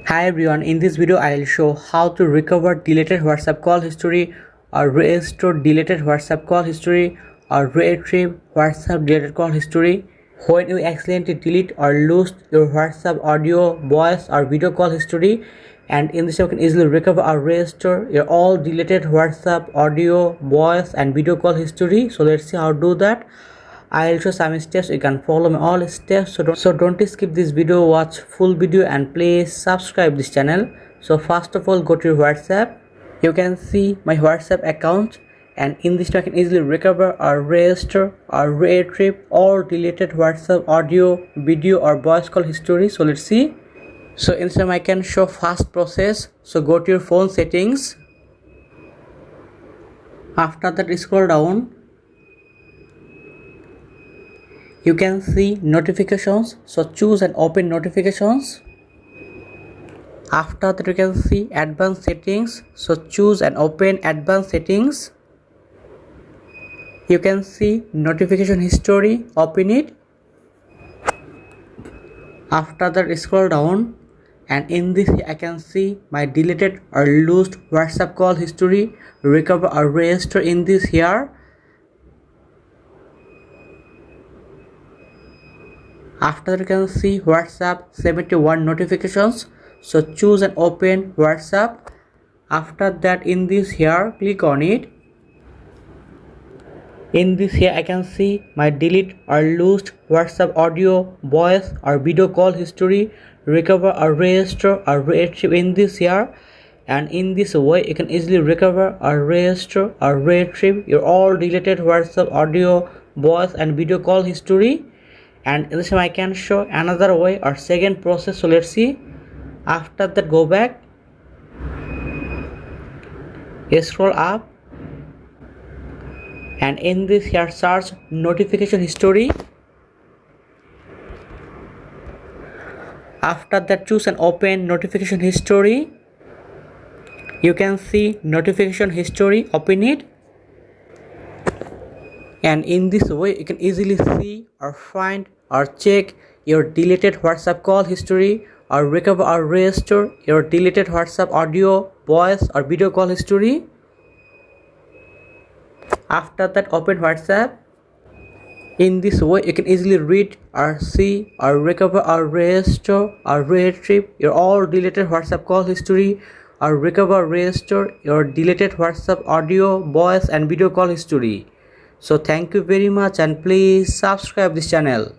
Hi everyone, in this video I'll show how to recover deleted WhatsApp call history or restore deleted WhatsApp call history or retrieve WhatsApp deleted call history when you accidentally delete or lose your WhatsApp audio, voice or video call history. And in this you can easily recover or restore your all deleted WhatsApp audio, voice and video call history. So let's see how to do that. I'll show some steps. You can follow me all steps, so don't skip this video, watch full video and please subscribe this channel. So first of all, go to your WhatsApp. You can see my WhatsApp account, and in this I can easily recover or restore or retrieve all deleted WhatsApp audio, video or voice call history. So let's see. So in this I can show fast process. So go to your phone settings. After that, scroll down. You can see notifications, so choose and open notifications. After that, you can see advanced settings, so choose and open advanced settings. You can see notification history, open it. After that, scroll down, and in this I can see my deleted or lost WhatsApp call history, recover or restore in this here. After you can see WhatsApp 71 notifications, so choose and open WhatsApp. After that, in this here, click on it. In this here I can see my delete or lost WhatsApp audio, voice or video call history, recover or restore or retrieve in this here. And in this way you can easily recover or restore or retrieve your all deleted WhatsApp audio, voice and video call history. And in this way I can show another way or second process. So let's see. After that, go back, scroll up, and in this here search notification history. After that, choose and open notification history. You can see notification history, open it. And in this way you can easily see or find or check your deleted WhatsApp call history or recover or restore your deleted WhatsApp audio, voice or video call history. After that, open WhatsApp. In this way you can easily read or see or recover or restore or retrieve your all deleted WhatsApp call history or recover or restore your deleted WhatsApp audio, voice and video call history. So thank you very much and please subscribe this channel.